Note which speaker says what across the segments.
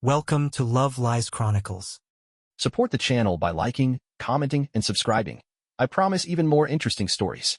Speaker 1: Welcome to Love Lies Chronicles.
Speaker 2: Support the channel by liking, commenting, and subscribing. I promise even more interesting stories.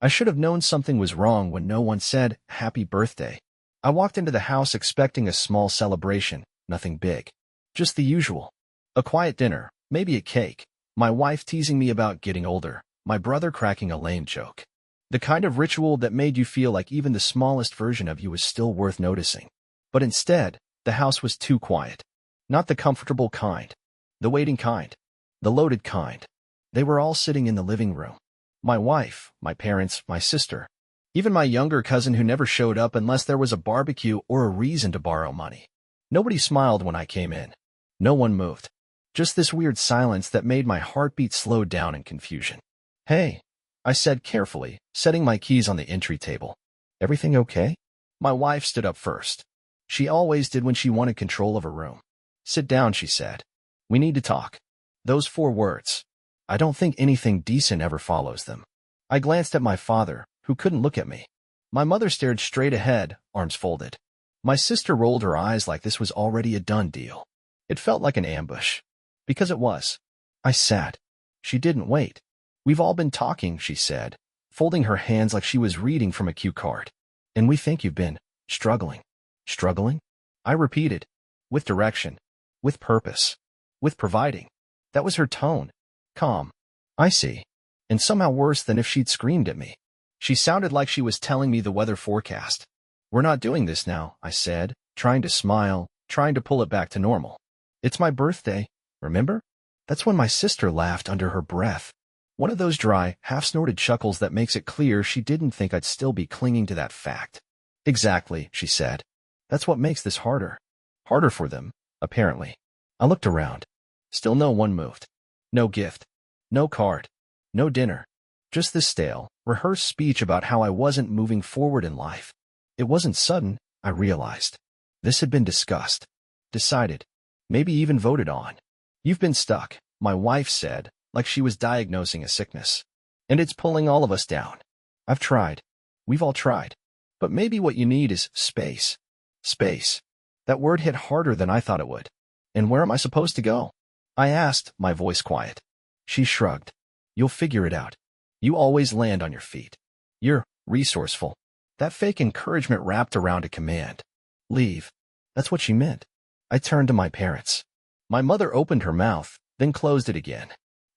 Speaker 2: I should have known something was wrong when no one said, "Happy birthday." I walked into the house expecting a small celebration, nothing big. Just the usual. A quiet dinner, maybe a cake, my wife teasing me about getting older, my brother cracking a lame joke. The kind of ritual that made you feel like even the smallest version of you was still worth noticing. But instead, the house was too quiet. Not the comfortable kind. The waiting kind. The loaded kind. They were all sitting in the living room. My wife, my parents, my sister. Even my younger cousin who never showed up unless there was a barbecue or a reason to borrow money. Nobody smiled when I came in. No one moved. Just this weird silence that made my heartbeat slow down in confusion. "Hey," I said carefully, setting my keys on the entry table. "Everything okay?" My wife stood up first. She always did when she wanted control of her room. "Sit down," she said. "We need to talk." Those 4 words. I don't think anything decent ever follows them. I glanced at my father, who couldn't look at me. My mother stared straight ahead, arms folded. My sister rolled her eyes like this was already a done deal. It felt like an ambush. Because it was. I sat. She didn't wait. "We've all been talking," she said, folding her hands like she was reading from a cue card. "And we think you've been struggling." "Struggling?" I repeated. With direction. With purpose. With providing. That was her tone. Calm. "I see." And somehow worse than if she'd screamed at me. She sounded like she was telling me the weather forecast. "We're not doing this now," I said, trying to smile, trying to pull it back to normal. "It's my birthday, remember?" That's when my sister laughed under her breath. One of those dry, half-snorted chuckles that makes it clear she didn't think I'd still be clinging to that fact. "Exactly," she said. "That's what makes this harder." Harder for them, apparently. I looked around. Still no one moved. No gift. No card. No dinner. Just this stale, rehearsed speech about how I wasn't moving forward in life. It wasn't sudden, I realized. This had been discussed. Decided. Maybe even voted on. "You've been stuck," my wife said, like she was diagnosing a sickness. "And it's pulling all of us down." "I've tried. We've all tried. But maybe what you need is space." Space. That word hit harder than I thought it would. "And where am I supposed to go?" I asked, my voice quiet. She shrugged. "You'll figure it out. You always land on your feet. You're resourceful." That fake encouragement wrapped around a command. "Leave." That's what she meant. I turned to my parents. My mother opened her mouth, then closed it again.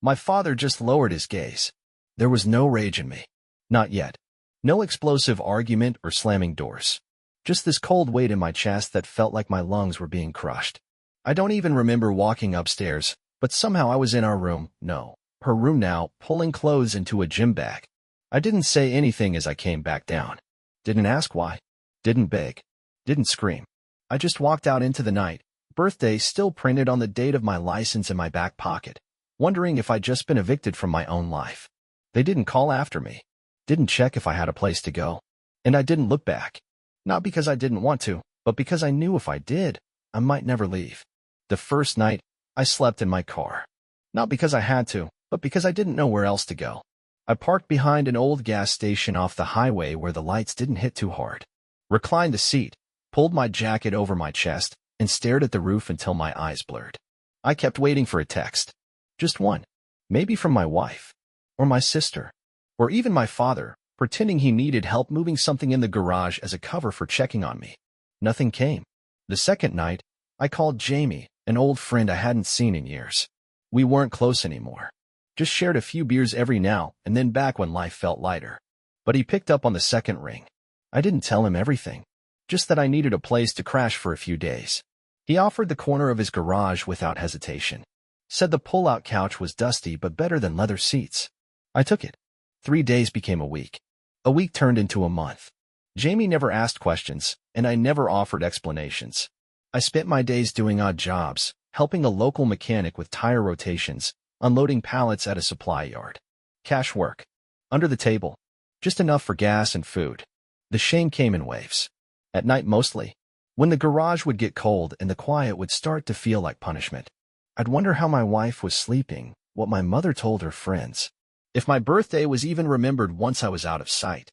Speaker 2: My father just lowered his gaze. There was no rage in me. Not yet. No explosive argument or slamming doors. Just this cold weight in my chest that felt like my lungs were being crushed. I don't even remember walking upstairs, but somehow I was in our room, no, her room now, pulling clothes into a gym bag. I didn't say anything as I came back down. Didn't ask why. Didn't beg. Didn't scream. I just walked out into the night, birthday still printed on the date of my license in my back pocket, wondering if I'd just been evicted from my own life. They didn't call after me. Didn't check if I had a place to go. And I didn't look back. Not because I didn't want to, but because I knew if I did, I might never leave. The first night, I slept in my car. Not because I had to, but because I didn't know where else to go. I parked behind an old gas station off the highway where the lights didn't hit too hard. Reclined the seat, pulled my jacket over my chest, and stared at the roof until my eyes blurred. I kept waiting for a text. Just one. Maybe from my wife. Or my sister. Or even my father, pretending he needed help moving something in the garage as a cover for checking on me. Nothing came. The second night, I called Jamie, an old friend I hadn't seen in years. We weren't close anymore. Just shared a few beers every now and then back when life felt lighter. But he picked up on the second ring. I didn't tell him everything. Just that I needed a place to crash for a few days. He offered the corner of his garage without hesitation. Said the pull-out couch was dusty but better than leather seats. I took it. 3 days became a week. A week turned into a month. Jamie never asked questions, and I never offered explanations. I spent my days doing odd jobs, helping a local mechanic with tire rotations, unloading pallets at a supply yard. Cash work. Under the table. Just enough for gas and food. The shame came in waves. At night mostly. When the garage would get cold and the quiet would start to feel like punishment. I'd wonder how my wife was sleeping, what my mother told her friends. If my birthday was even remembered once I was out of sight.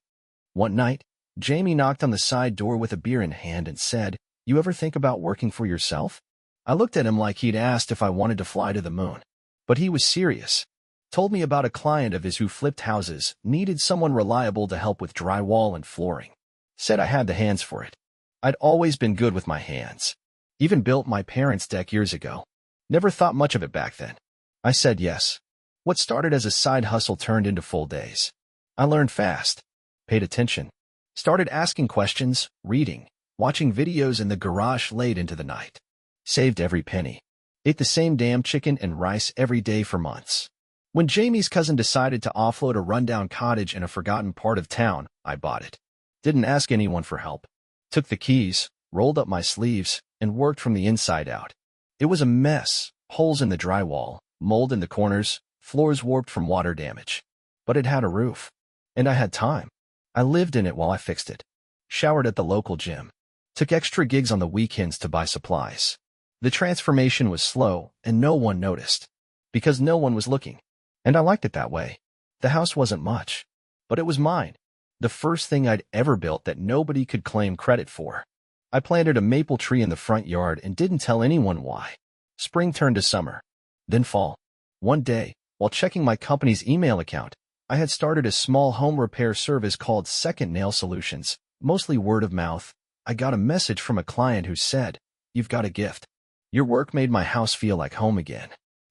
Speaker 2: One night, Jamie knocked on the side door with a beer in hand and said, "You ever think about working for yourself?" I looked at him like he'd asked if I wanted to fly to the moon. But he was serious. Told me about a client of his who flipped houses, needed someone reliable to help with drywall and flooring. Said I had the hands for it. I'd always been good with my hands. Even built my parents' deck years ago. Never thought much of it back then. I said yes. What started as a side hustle turned into full days. I learned fast. Paid attention. Started asking questions, reading, watching videos in the garage late into the night. Saved every penny. Ate the same damn chicken and rice every day for months. When Jamie's cousin decided to offload a rundown cottage in a forgotten part of town, I bought it. Didn't ask anyone for help. Took the keys, rolled up my sleeves, and worked from the inside out. It was a mess. Holes in the drywall, mold in the corners, floors warped from water damage. But it had a roof. And I had time. I lived in it while I fixed it. Showered at the local gym. Took extra gigs on the weekends to buy supplies. The transformation was slow, and no one noticed. Because no one was looking. And I liked it that way. The house wasn't much. But it was mine. The first thing I'd ever built that nobody could claim credit for. I planted a maple tree in the front yard and didn't tell anyone why. Spring turned to summer. Then fall. One day, while checking my company's email account, I had started a small home repair service called Second Nail Solutions, mostly word of mouth. I got a message from a client who said, "You've got a gift. Your work made my house feel like home again."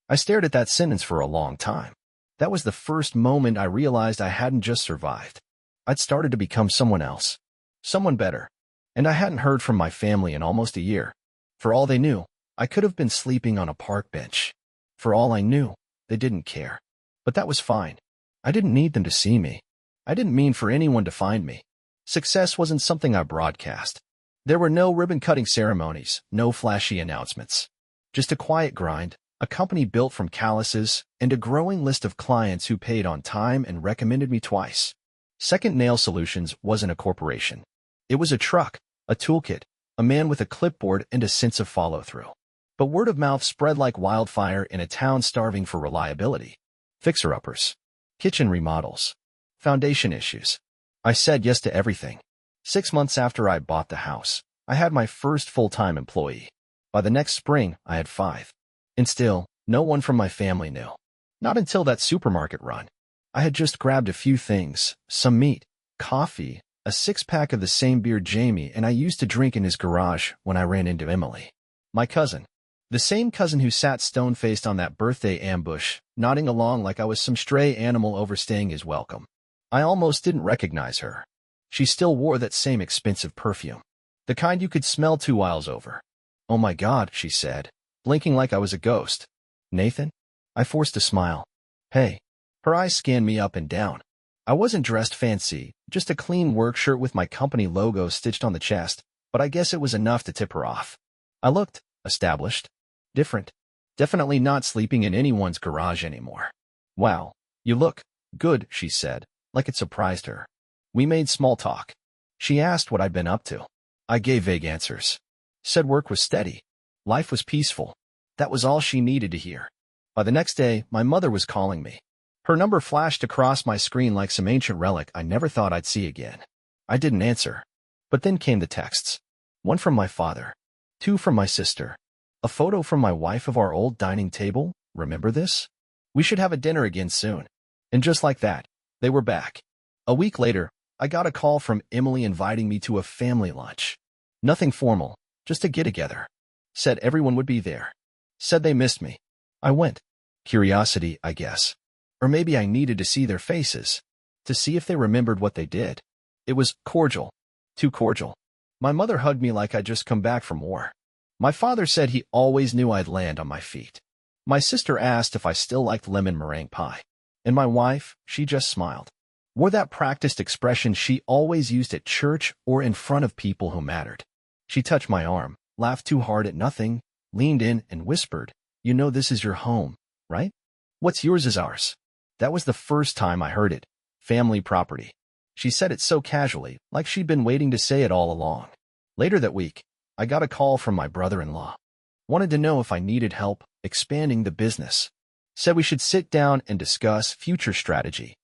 Speaker 2: I stared at that sentence for a long time. That was the first moment I realized I hadn't just survived. I'd started to become someone else. Someone better. And I hadn't heard from my family in almost a year. For all they knew, I could have been sleeping on a park bench. For all I knew, they didn't care. But that was fine. I didn't need them to see me. I didn't mean for anyone to find me. Success wasn't something I broadcast. There were no ribbon-cutting ceremonies, no flashy announcements. Just a quiet grind, a company built from calluses, and a growing list of clients who paid on time and recommended me twice. Second Nail Solutions wasn't a corporation. It was a truck, a toolkit, a man with a clipboard and a sense of follow-through. But word of mouth spread like wildfire in a town starving for reliability. Fixer-uppers. Kitchen remodels. Foundation issues. I said yes to everything. 6 months after I bought the house, I had my first full-time employee. By the next spring, I had 5. And still, no one from my family knew. Not until that supermarket run. I had just grabbed a few things, some meat, coffee, a 6-pack of the same beer Jamie and I used to drink in his garage when I ran into Emily. My cousin. The same cousin who sat stone-faced on that birthday ambush, nodding along like I was some stray animal overstaying his welcome. I almost didn't recognize her. She still wore that same expensive perfume. The kind you could smell 2 miles over. "Oh my God," she said, blinking like I was a ghost. "Nathan?" I forced a smile. "Hey." Her eyes scanned me up and down. I wasn't dressed fancy, just a clean work shirt with my company logo stitched on the chest, but I guess it was enough to tip her off. I looked established. Different. Definitely not sleeping in anyone's garage anymore. "Wow, you look good," she said, like it surprised her. We made small talk. She asked what I'd been up to. I gave vague answers. Said work was steady. Life was peaceful. That was all she needed to hear. By the next day, my mother was calling me. Her number flashed across my screen like some ancient relic I never thought I'd see again. I didn't answer. But then came the texts. 1 from my father. 2 from my sister. A photo from my wife of our old dining table. "Remember this? We should have a dinner again soon." And just like that, they were back. A week later, I got a call from Emily inviting me to a family lunch. Nothing formal, just a get-together. Said everyone would be there. Said they missed me. I went. Curiosity, I guess. Or maybe I needed to see their faces. To see if they remembered what they did. It was cordial. Too cordial. My mother hugged me like I'd just come back from war. My father said he always knew I'd land on my feet. My sister asked if I still liked lemon meringue pie. And my wife, she just smiled. Wore that practiced expression she always used at church or in front of people who mattered. She touched my arm, laughed too hard at nothing, leaned in and whispered, "You know this is your home, right? What's yours is ours." That was the first time I heard it. Family property. She said it so casually, like she'd been waiting to say it all along. Later that week, I got a call from my brother-in-law. Wanted to know if I needed help expanding the business. Said we should sit down and discuss future strategy,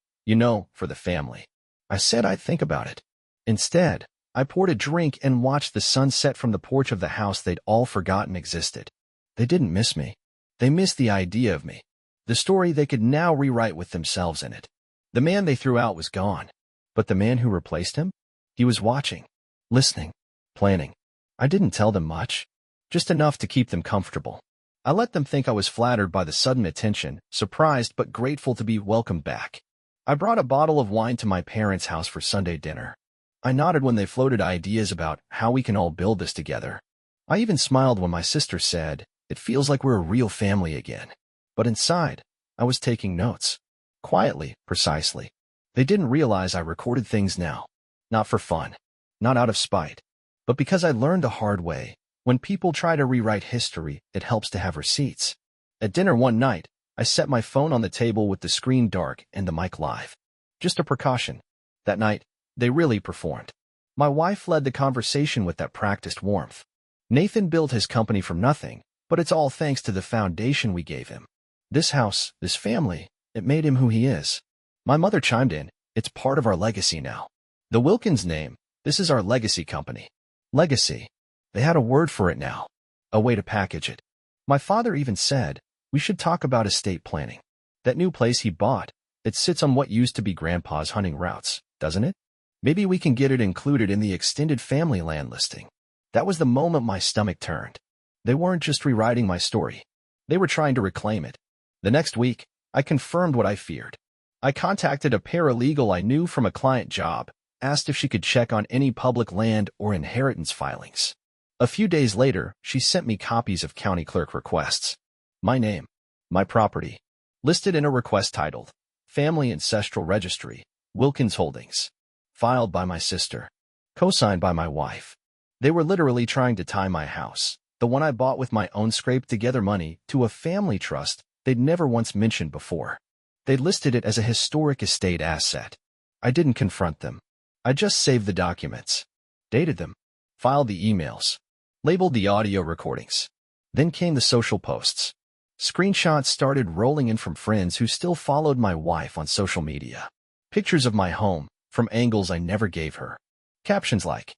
Speaker 2: for the family. I said I'd think about it. Instead, I poured a drink and watched the sunset from the porch of the house they'd all forgotten existed. They didn't miss me. They missed the idea of me. The story they could now rewrite with themselves in it. The man they threw out was gone. But the man who replaced him? He was watching, listening, planning. I didn't tell them much, just enough to keep them comfortable. I let them think I was flattered by the sudden attention, surprised but grateful to be welcomed back. I brought a bottle of wine to my parents' house for Sunday dinner. I nodded when they floated ideas about how we can all build this together. I even smiled when my sister said, "It feels like we're a real family again." But inside, I was taking notes. Quietly, precisely. They didn't realize I recorded things now. Not for fun. Not out of spite. But because I learned the hard way, when people try to rewrite history, it helps to have receipts. At dinner one night, I set my phone on the table with the screen dark and the mic live. Just a precaution. That night, they really performed. My wife led the conversation with that practiced warmth. Nathan built his company from nothing, but it's all thanks to the foundation we gave him. This house, this family, it made him who he is. My mother chimed in, "It's part of our legacy now." The Wilkins name, this is our legacy company. Legacy. They had a word for it now. A way to package it. My father even said, "We should talk about estate planning. That new place he bought, it sits on what used to be Grandpa's hunting routes, doesn't it? Maybe we can get it included in the extended family land listing." That was the moment my stomach turned. They weren't just rewriting my story. They were trying to reclaim it. The next week, I confirmed what I feared. I contacted a paralegal I knew from a client job, asked if she could check on any public land or inheritance filings. A few days later, she sent me copies of county clerk requests. My name, my property, listed in a request titled, Family Ancestral Registry, Wilkins Holdings, filed by my sister, co-signed by my wife. They were literally trying to tie my house, the one I bought with my own scraped-together money, to a family trust they'd never once mentioned before. They'd listed it as a historic estate asset. I didn't confront them. I just saved the documents, dated them, filed the emails, labeled the audio recordings. Then came the social posts. Screenshots started rolling in from friends who still followed my wife on social media. Pictures of my home, from angles I never gave her. Captions like,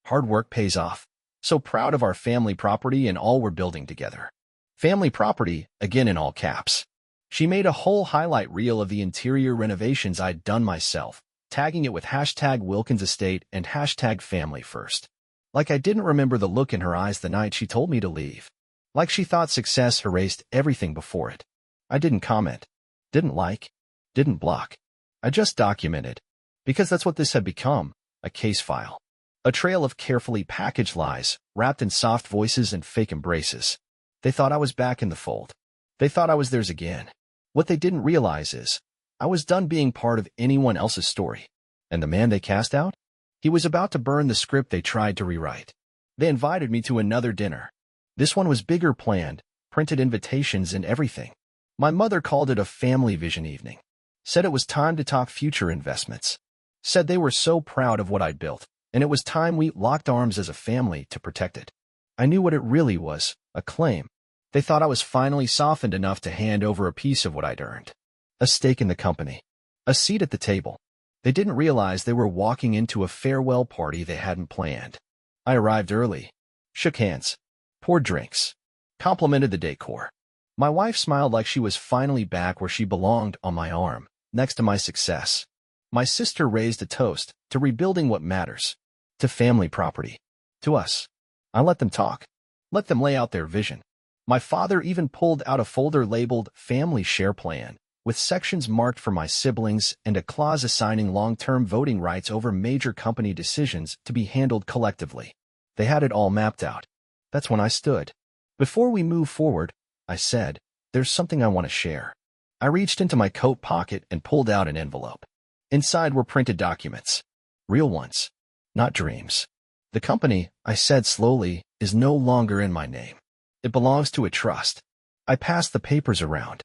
Speaker 2: "Hard work pays off. So proud of our family property and all we're building together." Family property, again in all caps. She made a whole highlight reel of the interior renovations I'd done myself, tagging it with #WilkinsEstate and #FamilyFirst. Like I didn't remember the look in her eyes the night she told me to leave. Like she thought success erased everything before it. I didn't comment, didn't like, didn't block. I just documented. Because that's what this had become, a case file. A trail of carefully packaged lies, wrapped in soft voices and fake embraces. They thought I was back in the fold. They thought I was theirs again. What they didn't realize is, I was done being part of anyone else's story. And the man they cast out? He was about to burn the script they tried to rewrite. They invited me to another dinner. This one was bigger planned, printed invitations and everything. My mother called it a family vision evening. Said it was time to talk future investments. Said they were so proud of what I'd built, and it was time we locked arms as a family to protect it. I knew what it really was, a claim. They thought I was finally softened enough to hand over a piece of what I'd earned. A stake in the company. A seat at the table. They didn't realize they were walking into a farewell party they hadn't planned. I arrived early, shook hands, poured drinks, complimented the decor. My wife smiled like she was finally back where she belonged on my arm, next to my success. My sister raised a toast to rebuilding what matters, to family property, to us. I let them talk, let them lay out their vision. My father even pulled out a folder labeled Family Share Plan, with sections marked for my siblings and a clause assigning long-term voting rights over major company decisions to be handled collectively. They had it all mapped out. That's when I stood. "Before we move forward," I said, "there's something I want to share." I reached into my coat pocket and pulled out an envelope. Inside were printed documents. Real ones, not dreams. "The company," I said slowly, "is no longer in my name. It belongs to a trust." I passed the papers around.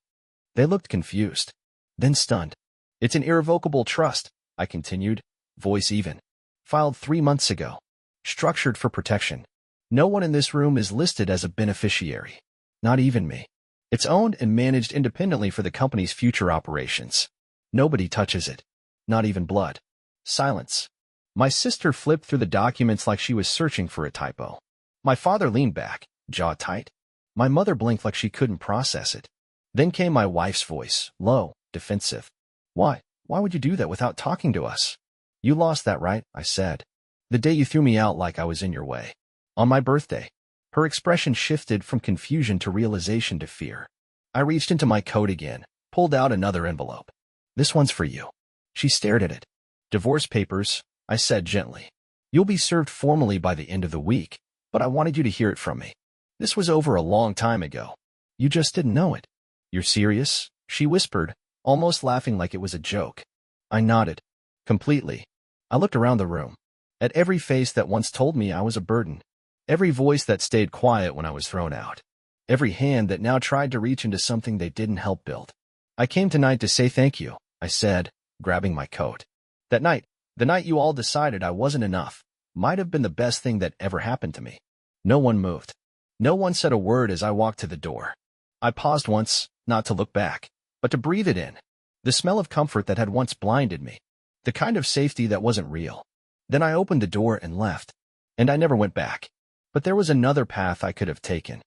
Speaker 2: They looked confused, then stunned. "It's an irrevocable trust," I continued, voice even. "Filed 3 months ago. Structured for protection. No one in this room is listed as a beneficiary. Not even me. It's owned and managed independently for the company's future operations. Nobody touches it. Not even blood." Silence. My sister flipped through the documents like she was searching for a typo. My father leaned back, jaw tight. My mother blinked like she couldn't process it. Then came my wife's voice, low, defensive. Why? Why would you do that without talking to us? You lost that, right? I said. The day you threw me out like I was in your way. On my birthday. Her expression shifted from confusion to realization to fear. I reached into my coat again, pulled out another envelope. This one's for you. She stared at it. Divorce papers, I said gently. You'll be served formally by the end of the week, but I wanted you to hear it from me. This was over a long time ago. You just didn't know it. You're serious? She whispered, almost laughing like it was a joke. I nodded. Completely. I looked around the room. At every face that once told me I was a burden. Every voice that stayed quiet when I was thrown out. Every hand that now tried to reach into something they didn't help build. I came tonight to say thank you, I said, grabbing my coat. That night, the night you all decided I wasn't enough, might have been the best thing that ever happened to me. No one moved. No one said a word as I walked to the door. I paused once, not to look back, but to breathe it in. The smell of comfort that had once blinded me. The kind of safety that wasn't real. Then I opened the door and left. And I never went back. But there was another path I could have taken.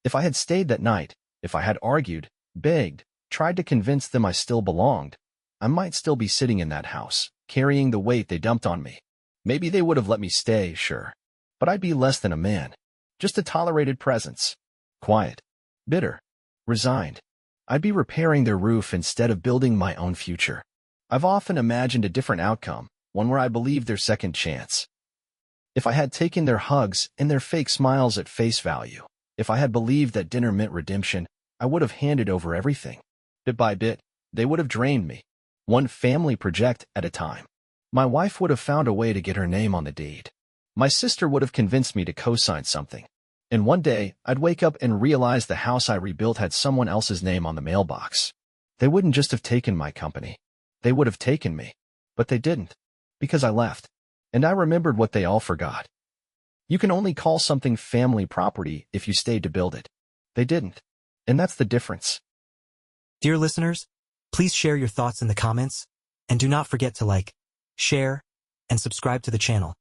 Speaker 2: If I had stayed that night, if I had argued, begged, tried to convince them I still belonged, I might still be sitting in that house, carrying the weight they dumped on me. Maybe they would have let me stay, sure. But I'd be less than a man. Just a tolerated presence. Quiet. Bitter. Resigned. I'd be repairing their roof instead of building my own future. I've often imagined a different outcome, one where I believed their second chance. If I had taken their hugs and their fake smiles at face value, if I had believed that dinner meant redemption, I would have handed over everything. Bit by bit, they would have drained me. One family project at a time. My wife would have found a way to get her name on the deed. My sister would have convinced me to co-sign something. And one day, I'd wake up and realize the house I rebuilt had someone else's name on the mailbox. They wouldn't just have taken my company. They would have taken me. But they didn't. Because I left. And I remembered what they all forgot. You can only call something family property if you stayed to build it. They didn't. And that's the difference.
Speaker 1: Dear listeners, please share your thoughts in the comments, and do not forget to like, share, and subscribe to the channel.